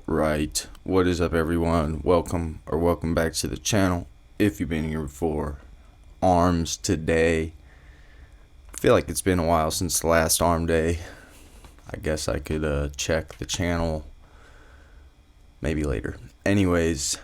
Right. What is up, everyone? Welcome back to the channel. If you've been here before, arms today. I feel like it's been a while since the last arm day. I guess I could check the channel maybe later. Anyways,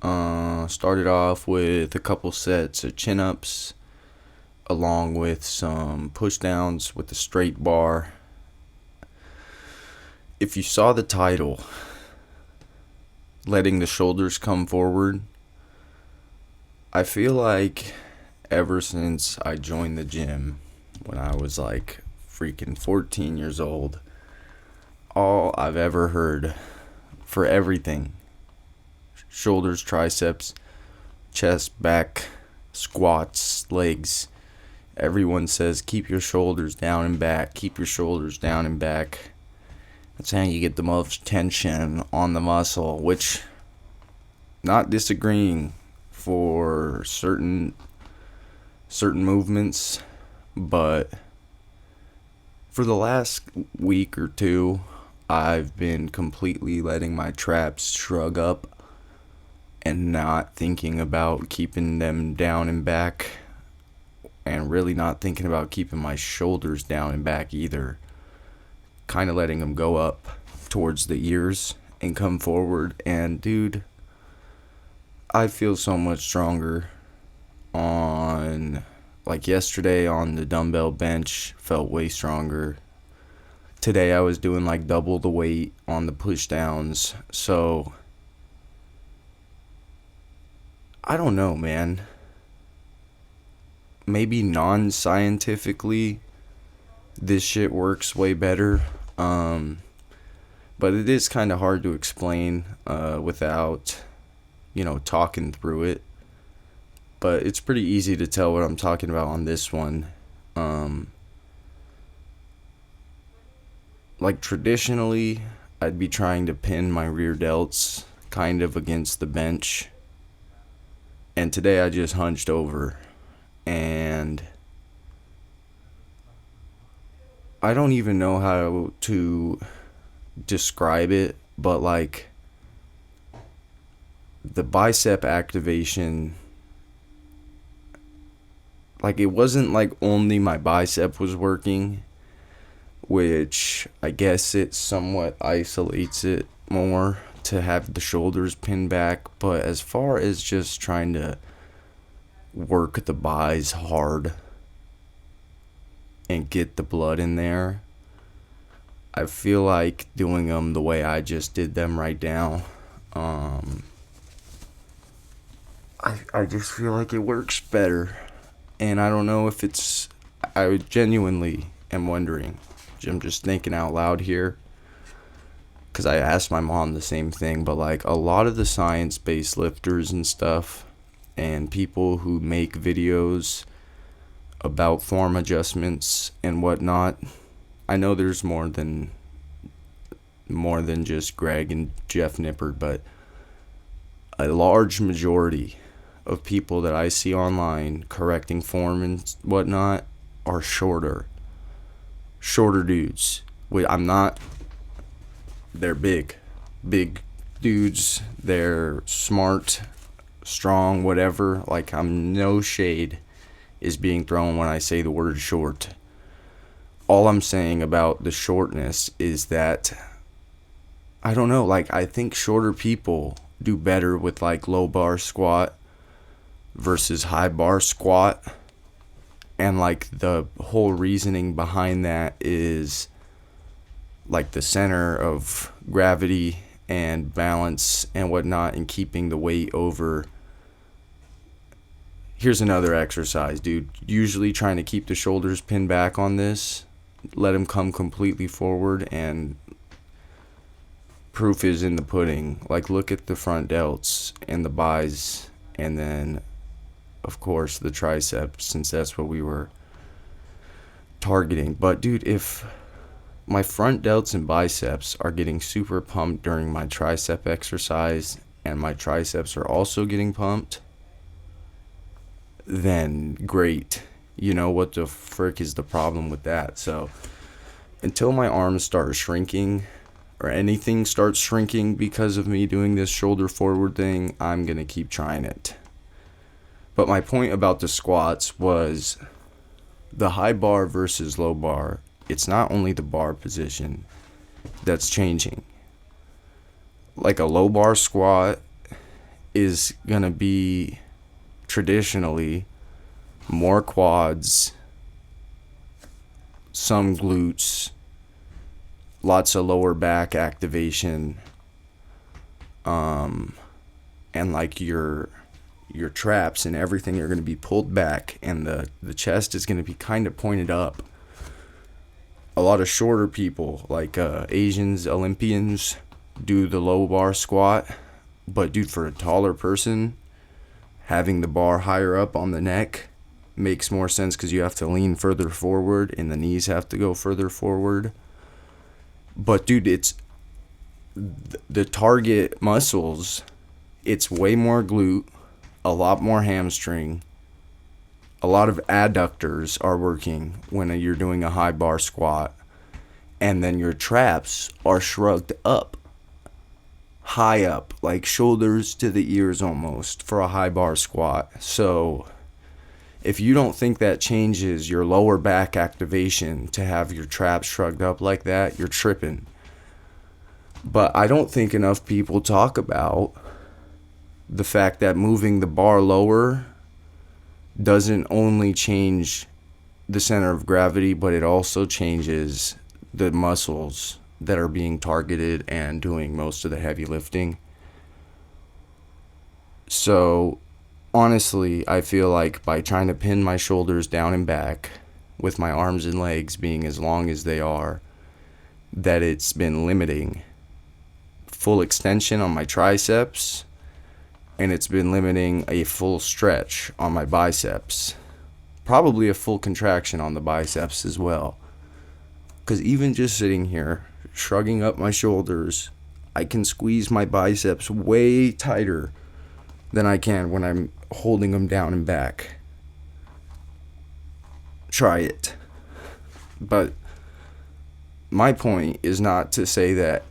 started off with a couple sets of chin-ups along with some push-downs with the straight bar. If you saw the title, letting the shoulders come forward, I feel like ever since I joined the gym when I was like freaking 14 years old, all I've ever heard for everything, shoulders, triceps, chest, back, squats, legs, everyone says keep your shoulders down and back, keep your shoulders down and back. That's how you get the most tension on the muscle, which, not disagreeing for certain movements, but for the last week or two, I've been completely letting my traps shrug up and not thinking about keeping them down and back, and really not thinking about keeping my shoulders down and back either. Kind of letting them go up towards the ears and come forward, and dude, I feel so much stronger. On like yesterday on the dumbbell bench, felt way stronger. Today I was doing like double the weight on the push downs. So I don't know, man. Maybe non-scientifically this shit works way better, but it is kind of hard to explain without talking through it. But it's pretty easy to tell what I'm talking about on this one. Like traditionally, I'd be trying to pin my rear delts kind of against the bench, and today I just hunched over, and I don't even know how to describe it, but like the bicep activation, like it wasn't like only my bicep was working, which I guess it somewhat isolates it more to have the shoulders pinned back, but as far as just trying to work the bis hard and get the blood in there, I feel like doing them the way I just did them right now. I just feel like it works better, and I don't know if it's. I genuinely am wondering. I'm just thinking out loud here, because I asked my mom the same thing. But like a lot of the science-based lifters and stuff, and people who make videos about form adjustments and whatnot, I know there's more than just Greg and Jeff Nippard, but a large majority of people that I see online correcting form and whatnot are shorter dudes. They're big dudes. They're smart, strong, whatever. Like, I'm no shade is being thrown when I say the word short. All I'm saying about the shortness is that, I don't know, like I think shorter people do better with like low bar squat versus high bar squat. And like the whole reasoning behind that is like the center of gravity and balance and whatnot, and keeping the weight over. Here's another exercise, dude. Usually trying to keep the shoulders pinned back on this, let them come completely forward, and proof is in the pudding. Like, look at the front delts and the bis, and then of course the triceps, since that's what we were targeting. But dude, if my front delts and biceps are getting super pumped during my tricep exercise, and my triceps are also getting pumped, then great. What the frick is the problem with that? So until my arms start shrinking, or anything starts shrinking because of me doing this shoulder forward thing, I'm going to keep trying it. But my point about the squats was the high bar versus low bar. It's not only the bar position that's changing. Like a low bar squat is going to be traditionally more quads, some glutes, lots of lower back activation, and like your traps and everything are going to be pulled back, and the chest is going to be kind of pointed up. A lot of shorter people, like Asians, Olympians, do the low bar squat, but dude, for a taller person, having the bar higher up on the neck makes more sense because you have to lean further forward and the knees have to go further forward. But dude, it's the target muscles, it's way more glute, a lot more hamstring, a lot of adductors are working when you're doing a high bar squat, and then your traps are shrugged up, high up, like shoulders to the ears almost, for a high bar squat. So if you don't think that changes your lower back activation to have your traps shrugged up like that, you're tripping. But I don't think enough people talk about the fact that moving the bar lower doesn't only change the center of gravity, but it also changes the muscles that are being targeted and doing most of the heavy lifting. So honestly, I feel like by trying to pin my shoulders down and back with my arms and legs being as long as they are, that it's been limiting full extension on my triceps, and it's been limiting a full stretch on my biceps. Probably a full contraction on the biceps as well. Because even just sitting here, shrugging up my shoulders, I can squeeze my biceps way tighter than I can when I'm holding them down and back. Try it. But my point is not to say that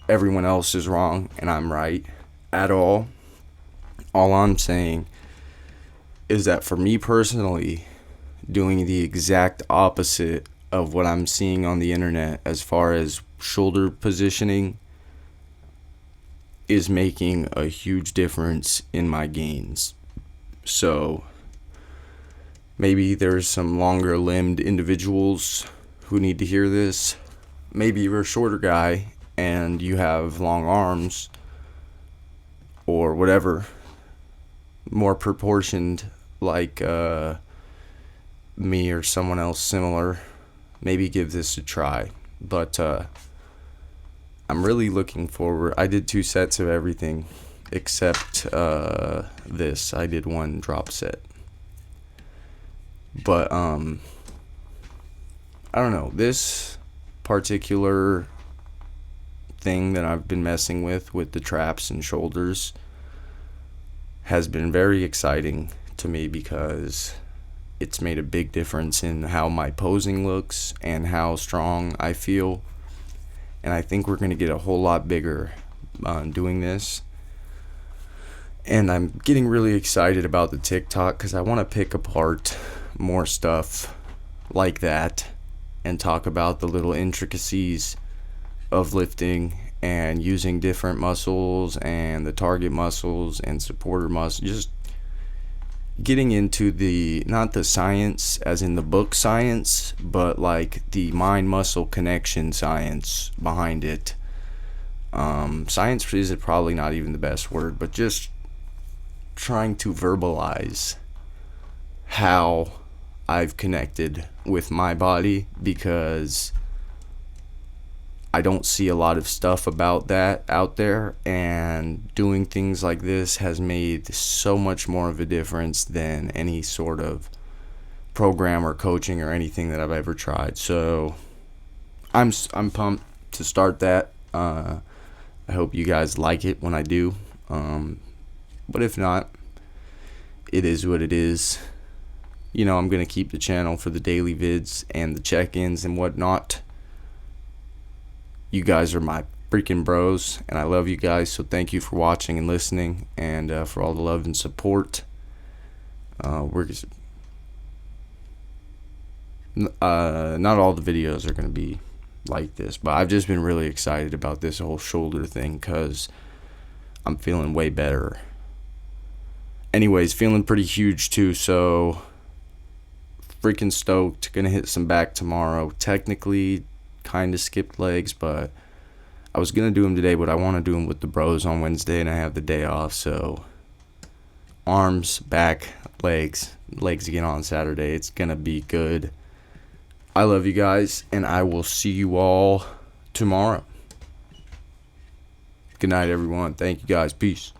everyone else is wrong and I'm right at all. All I'm saying is that for me personally, doing the exact opposite of what I'm seeing on the internet as far as shoulder positioning is making a huge difference in my gains. So maybe there's some longer limbed individuals who need to hear this. Maybe you're a shorter guy and you have long arms or whatever, more proportioned like me or someone else similar. Maybe give this a try. But I'm really looking forward. I did 2 sets of everything except this. I did 1 drop set. But I don't know, this particular thing that I've been messing with the traps and shoulders has been very exciting to me because it's made a big difference in how my posing looks and how strong I feel. And I think we're going to get a whole lot bigger doing this. And I'm getting really excited about the TikTok because I want to pick apart more stuff like that and talk about the little intricacies of lifting and using different muscles and the target muscles and supporter muscles. Just getting into the, not the science as in the book science, but like the mind-muscle connection science behind it. Science is probably not even the best word, but just trying to verbalize how I've connected with my body, because I don't see a lot of stuff about that out there, and doing things like this has made so much more of a difference than any sort of program or coaching or anything that I've ever tried. So I'm pumped to start that. I hope you guys like it when I do. But if not, it is what it is. You know, I'm going to keep the channel for the daily vids and the check-ins and whatnot. You guys are my freaking bros, and I love you guys. So thank you for watching and listening, and for all the love and support. We're not all the videos are gonna be like this, but I've just been really excited about this whole shoulder thing because I'm feeling way better. Anyways, feeling pretty huge too, so freaking stoked. Gonna hit some back tomorrow. Technically kind of skipped legs, but I was gonna do them today, but I want to do them with the bros on Wednesday, and I have the day off. So arms, back, legs again on Saturday. It's gonna be good. I love you guys, and I will see you all tomorrow. Good night, everyone. Thank you guys. Peace.